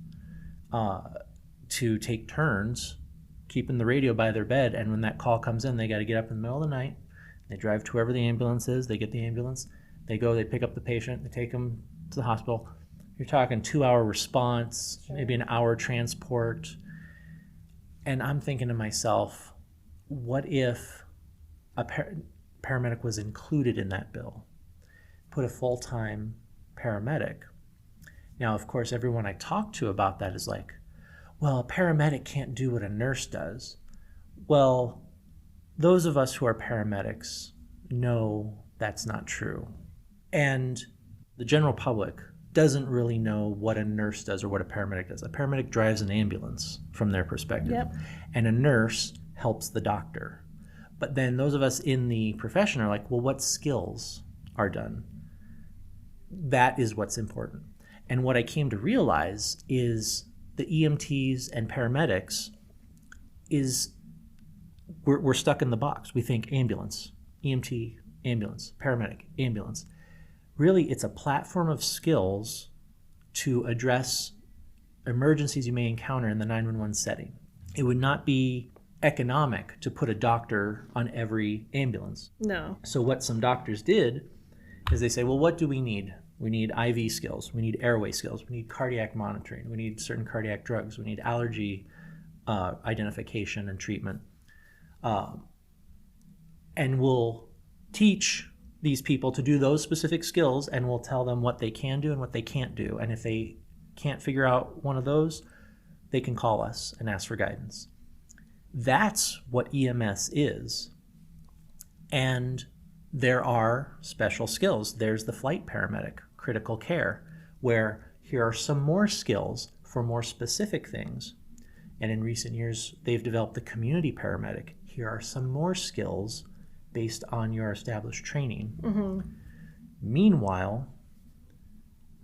to take turns keeping the radio by their bed, and when that call comes in, they got to get up in the middle of the night. They drive to wherever the ambulance is. They get the ambulance. They go. They pick up the patient. They take them to the hospital. You're talking 2-hour response, sure, maybe an hour transport. And I'm thinking to myself, what if a paramedic was included in that bill? Put a full-time paramedic. Now, of course, everyone I talk to about that is like, well, a paramedic can't do what a nurse does. Well, those of us who are paramedics know that's not true. And the general public doesn't really know what a nurse does or what a paramedic does. A paramedic drives an ambulance from their perspective. Yep. And a nurse helps the doctor. But then those of us in the profession are like, well, what skills are done? That is what's important. And what I came to realize is the EMTs and paramedics we're stuck in the box. We think ambulance, EMT, ambulance, paramedic, ambulance. Really, it's a platform of skills to address emergencies you may encounter in the 911 setting. It would not be economic to put a doctor on every ambulance. No. So what some doctors did is they say, well, what do we need? We need IV skills. We need airway skills. We need cardiac monitoring. We need certain cardiac drugs. We need allergy identification and treatment. And we'll teach these people to do those specific skills, and we'll tell them what they can do and what they can't do. And if they can't figure out one of those, they can call us and ask for guidance. That's what EMS is. And there are special skills. There's the flight paramedic, critical care, where here are some more skills for more specific things. And in recent years, they've developed the community paramedic. Here are some more skills based on your established training. Mm-hmm. Meanwhile,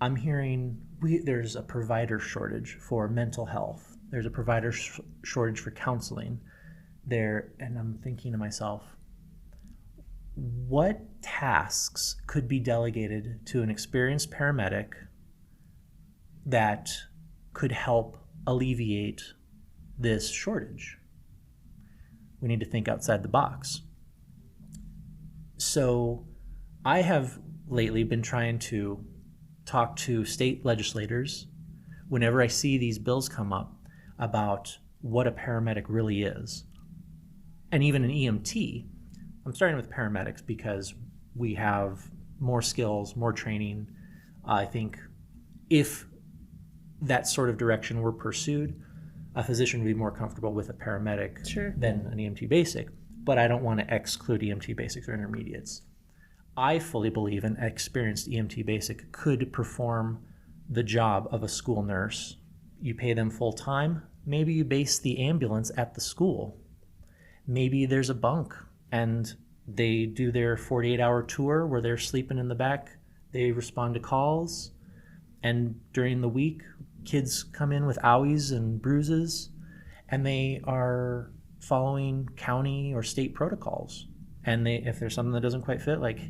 I'm hearing there's a provider shortage for mental health. There's a provider shortage for counseling there. And I'm thinking to myself, what tasks could be delegated to an experienced paramedic that could help alleviate this shortage? We need to think outside the box. So I have lately been trying to talk to state legislators whenever I see these bills come up about what a paramedic really is. And even an EMT. I'm starting with paramedics because we have more skills, more training. I think if that sort of direction were pursued, a physician would be more comfortable with a paramedic than an EMT basic. But I don't want to exclude EMT basics or intermediates. I fully believe an experienced EMT basic could perform the job of a school nurse. You pay them full time. Maybe you base the ambulance at the school. Maybe there's a bunk and they do their 48-hour tour where they're sleeping in the back. They respond to calls. And during the week, kids come in with owies and bruises, and they are following county or state protocols. And if there's something that doesn't quite fit, like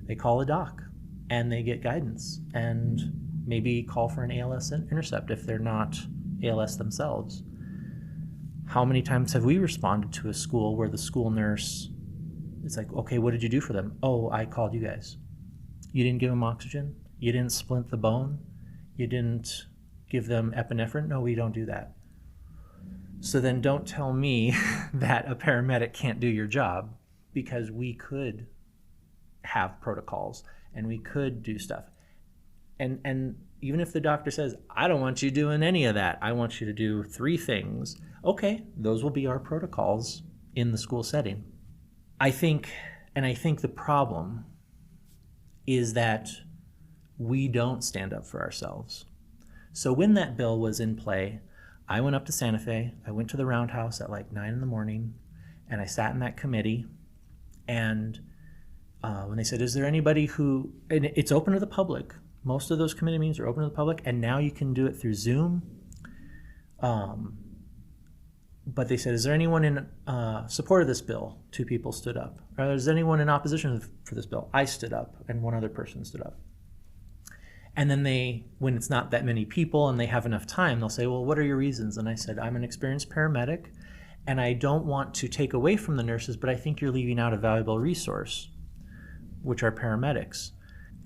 they call a doc and they get guidance and maybe call for an ALS intercept if they're not ALS themselves. How many times have we responded to a school where the school nurse, it's like, okay, what did you do for them? Oh, I called you guys. You didn't give them oxygen? You didn't splint the bone? You didn't give them epinephrine? No, we don't do that. So then don't tell me that a paramedic can't do your job, because we could have protocols and we could do stuff. And even if the doctor says, I don't want you doing any of that, I want you to do 3 things, okay, those will be our protocols in the school setting. I think the problem is that we don't stand up for ourselves. So when that bill was in play, I went up to Santa Fe, I went to the Roundhouse at like 9 a.m, and I sat in that committee, and when they said, is there anybody who, and it's open to the public, most of those committee meetings are open to the public, and now you can do it through Zoom. But they said, is there anyone in support of this bill? 2 people stood up. Or is there anyone in opposition for this bill? I stood up, and 1 other person stood up. And then when it's not that many people and they have enough time, they'll say, well, what are your reasons? And I said, I'm an experienced paramedic, and I don't want to take away from the nurses, but I think you're leaving out a valuable resource, which are paramedics.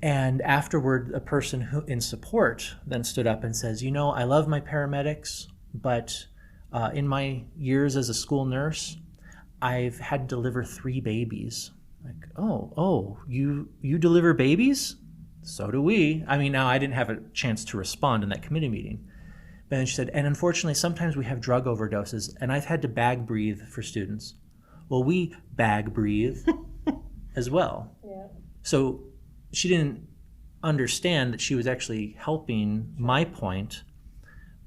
And afterward, a person who in support then stood up and says, I love my paramedics, but in my years as a school nurse, I've had to deliver 3 babies. Like, oh, you deliver babies? So do we. I mean, now I didn't have a chance to respond in that committee meeting. But then she said, and unfortunately, sometimes we have drug overdoses, and I've had to bag breathe for students. Well, we bag breathe as well. Yeah. So she didn't understand that she was actually helping my point.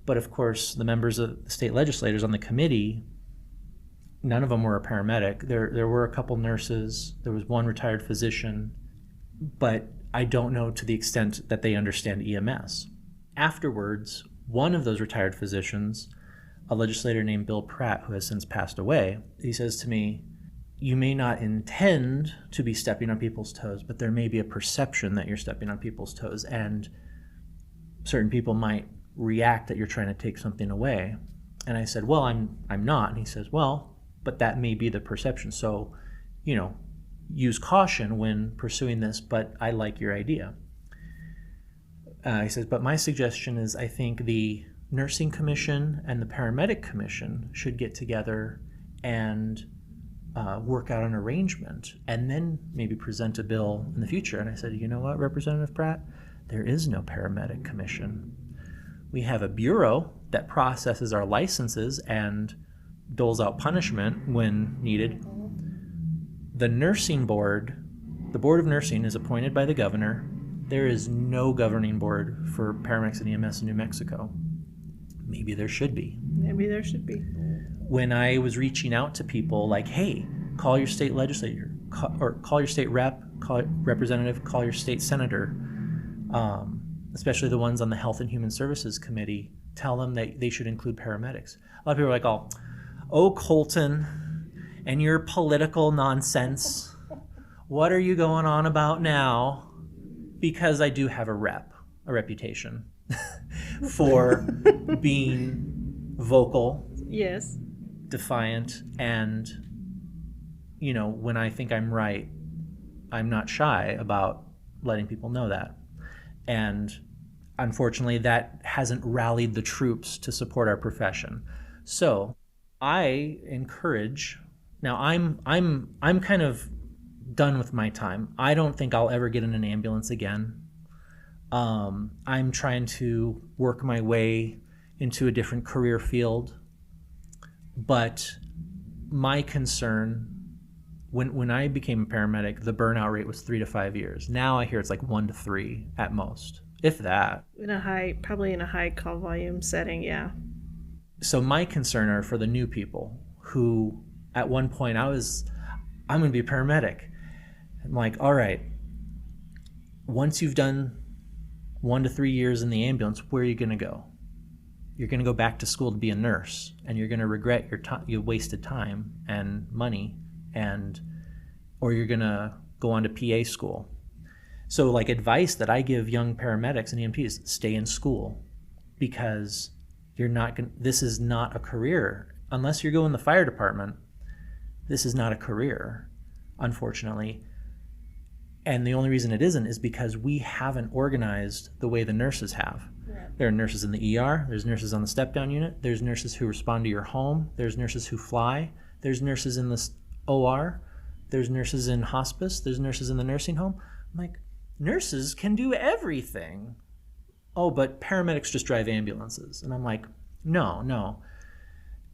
But of course, the members of the state legislators on the committee, none of them were a paramedic. There were a couple nurses. There was 1 retired physician. But I don't know to the extent that they understand EMS. Afterwards, one of those retired physicians, a legislator named Bill Pratt, who has since passed away, he says to me, you may not intend to be stepping on people's toes, but there may be a perception that you're stepping on people's toes, and certain people might react that you're trying to take something away. And I said, well, I'm not. And he says, well, but that may be the perception. So, use caution when pursuing this, but I like your idea. He says, but my suggestion is I think the Nursing Commission and the Paramedic Commission should get together and work out an arrangement and then maybe present a bill in the future. And I said, you know what, Representative Pratt? There is no Paramedic Commission. We have a bureau that processes our licenses and doles out punishment when needed. The nursing board, the Board of Nursing, is appointed by the governor. There is no governing board for paramedics and EMS in New Mexico. Maybe there should be. Maybe there should be. When I was reaching out to people like, hey, call your state legislator, or call your state rep, call your representative, call your state senator, especially the ones on the Health and Human Services Committee, tell them that they should include paramedics. A lot of people are like, oh, Colton, and your political nonsense. What are you going on about now? Because I do have a reputation for being vocal, yes, defiant, and, when I think I'm right, I'm not shy about letting people know that. And unfortunately, that hasn't rallied the troops to support our profession. So I encourage. Now I'm kind of done with my time. I don't think I'll ever get in an ambulance again. I'm trying to work my way into a different career field. But my concern, when I became a paramedic, the burnout rate was 3 to 5 years. Now I hear it's like 1 to 3 at most, if that. Probably in a high call volume setting, yeah. So my concern are for the new people who, at one point, I'm going to be a paramedic. I'm like, all right, once you've done 1 to 3 years in the ambulance, where are you going to go? You're going to go back to school to be a nurse, and you're going to regret your wasted time and money, or you're going to go on to PA school. So, like, advice that I give young paramedics and EMTs: stay in school, because this is not a career. Unless you're going in the fire department, this is not a career, unfortunately. And the only reason it isn't is because we haven't organized the way the nurses have. Yeah. There are nurses in the ER, there's nurses on the step-down unit, there's nurses who respond to your home, there's nurses who fly, there's nurses in the OR, there's nurses in hospice, there's nurses in the nursing home. I'm like, nurses can do everything. Oh, but paramedics just drive ambulances. And I'm like, no.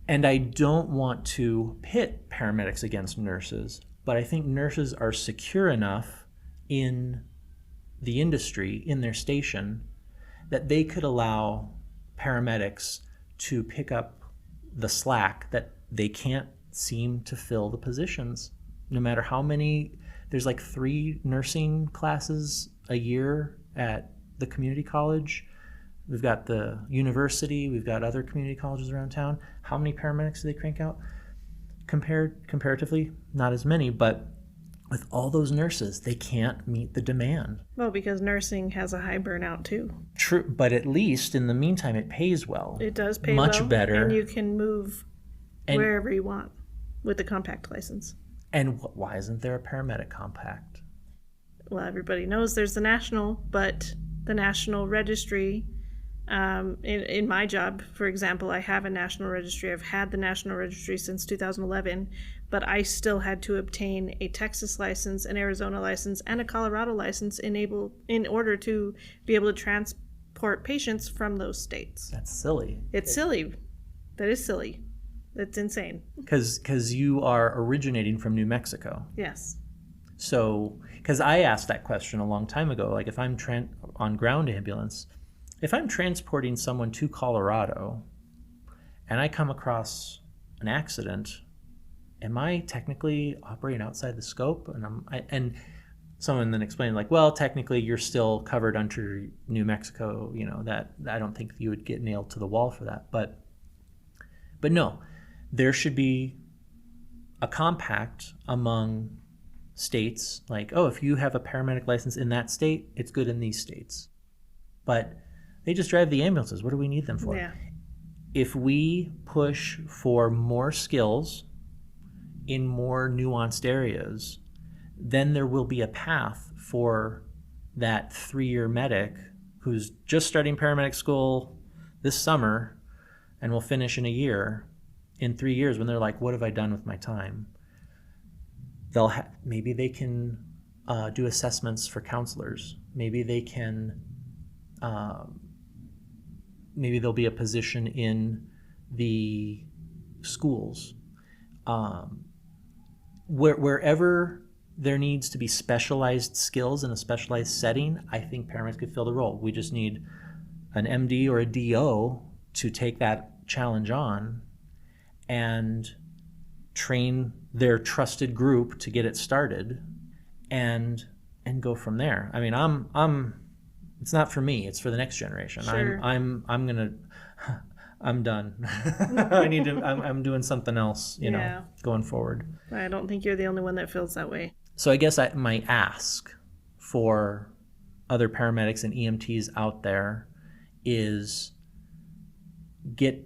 And I don't want to pit paramedics against nurses, but I think nurses are secure enough in the industry, in their station, that they could allow paramedics to pick up the slack that they can't seem to fill the positions. No matter how many, there's like 3 nursing classes a year at the community college. We've got the university, we've got other community colleges around town. How many paramedics do they crank out? Comparatively, not as many, but with all those nurses, they can't meet the demand. Well, because nursing has a high burnout too. True, but at least in the meantime, it pays well. It does pay much well, better. And you can move wherever you want with a compact license. And why isn't there a paramedic compact? Well, everybody knows there's the national, but the national registry, in my job, for example, I have a national registry. I've had the national registry since 2011, but I still had to obtain a Texas license, an Arizona license, and a Colorado license in order to be able to transport patients from those states. That's silly. It's silly. That is silly. That's insane. Because you are originating from New Mexico. Yes. So, because I asked that question a long time ago, like if I'm on ground ambulance, if I'm transporting someone to Colorado and I come across an accident, am I technically operating outside the scope? And someone then explained, like, well, technically you're still covered under New Mexico, that I don't think you would get nailed to the wall for that. But no, there should be a compact among states, like, oh, if you have a paramedic license in that state, it's good in these states. But they just drive the ambulances. What do we need them for? Yeah. If we push for more skills in more nuanced areas, then there will be a path for that 3-year medic who's just starting paramedic school this summer and will finish in a year, in 3 years, when they're like, what have I done with my time? Maybe they can do assessments for counselors. Maybe they can, maybe there'll be a position in the schools. Wherever there needs to be specialized skills in a specialized setting, I think paramedics could fill the role. We just need an MD or a DO to take that challenge on and train their trusted group to get it started and go from there. I mean, it's not for me, it's for the next generation. Sure. I'm done. I'm doing something else, going forward. I don't think you're the only one that feels that way. So I guess my ask for other paramedics and EMTs out there is get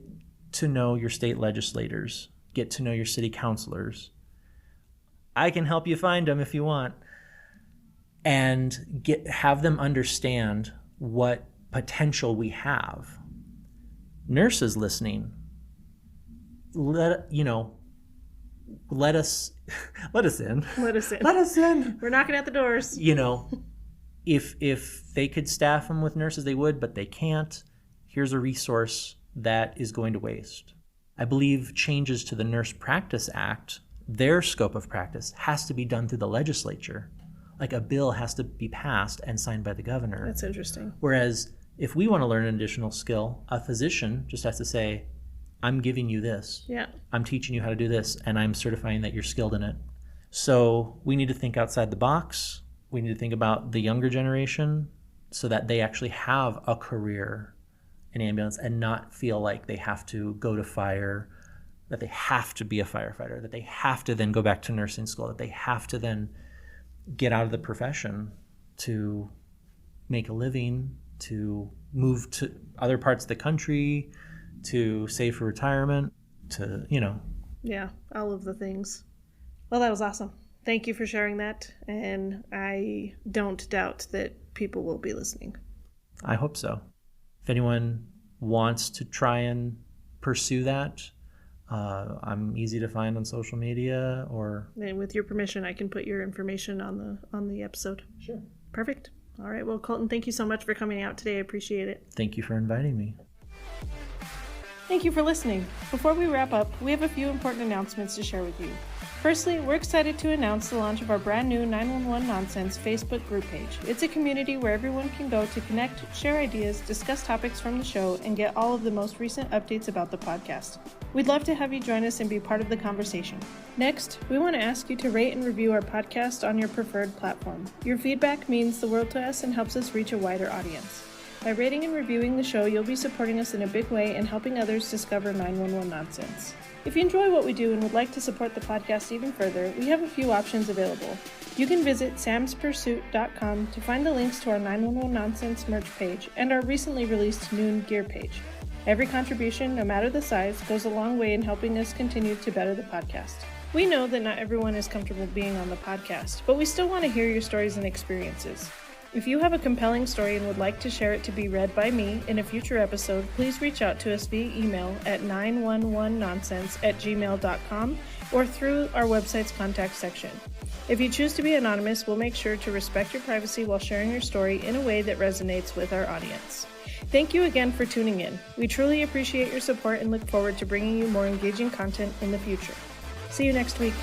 to know your state legislators, get to know your city councilors. I can help you find them if you want. And have them understand what potential we have. Nurses listening, let us in. Let us in. Let us in. We're knocking at the doors. If they could staff them with nurses, they would, but they can't. Here's a resource that is going to waste. I believe changes to the Nurse Practice Act, their scope of practice, has to be done through the legislature. Like a bill has to be passed and signed by the governor. That's interesting. Whereas if we want to learn an additional skill, a physician just has to say, I'm giving you this. Yeah. I'm teaching you how to do this, and I'm certifying that you're skilled in it. So we need to think outside the box. We need to think about the younger generation so that they actually have a career in ambulance and not feel like they have to go to fire, that they have to be a firefighter, that they have to then go back to nursing school, that they have to then get out of the profession to make a living, to move to other parts of the country, to save for retirement, to. Yeah, all of the things. Well, that was awesome. Thank you for sharing that. And I don't doubt that people will be listening. I hope so. If anyone wants to try and pursue that, I'm easy to find on social media, And with your permission, I can put your information on the episode. Sure. Perfect. All right. Well, Colton, thank you so much for coming out today. I appreciate it. Thank you for inviting me. Thank you for listening. Before we wrap up, we have a few important announcements to share with you. Firstly, we're excited to announce the launch of our brand new 911 Nonsense Facebook group page. It's a community where everyone can go to connect, share ideas, discuss topics from the show, and get all of the most recent updates about the podcast. We'd love to have you join us and be part of the conversation. Next, we want to ask you to rate and review our podcast on your preferred platform. Your feedback means the world to us and helps us reach a wider audience. By rating and reviewing the show, you'll be supporting us in a big way and helping others discover 911 Nonsense. If you enjoy what we do and would like to support the podcast even further, we have a few options available. You can visit samspursuit.com to find the links to our 911 Nonsense merch page and our recently released Noon gear page. Every contribution, no matter the size, goes a long way in helping us continue to better the podcast. We know that not everyone is comfortable being on the podcast, but we still want to hear your stories and experiences. If you have a compelling story and would like to share it to be read by me in a future episode, please reach out to us via email at 911nonsense@gmail.com or through our website's contact section. If you choose to be anonymous, we'll make sure to respect your privacy while sharing your story in a way that resonates with our audience. Thank you again for tuning in. We truly appreciate your support and look forward to bringing you more engaging content in the future. See you next week.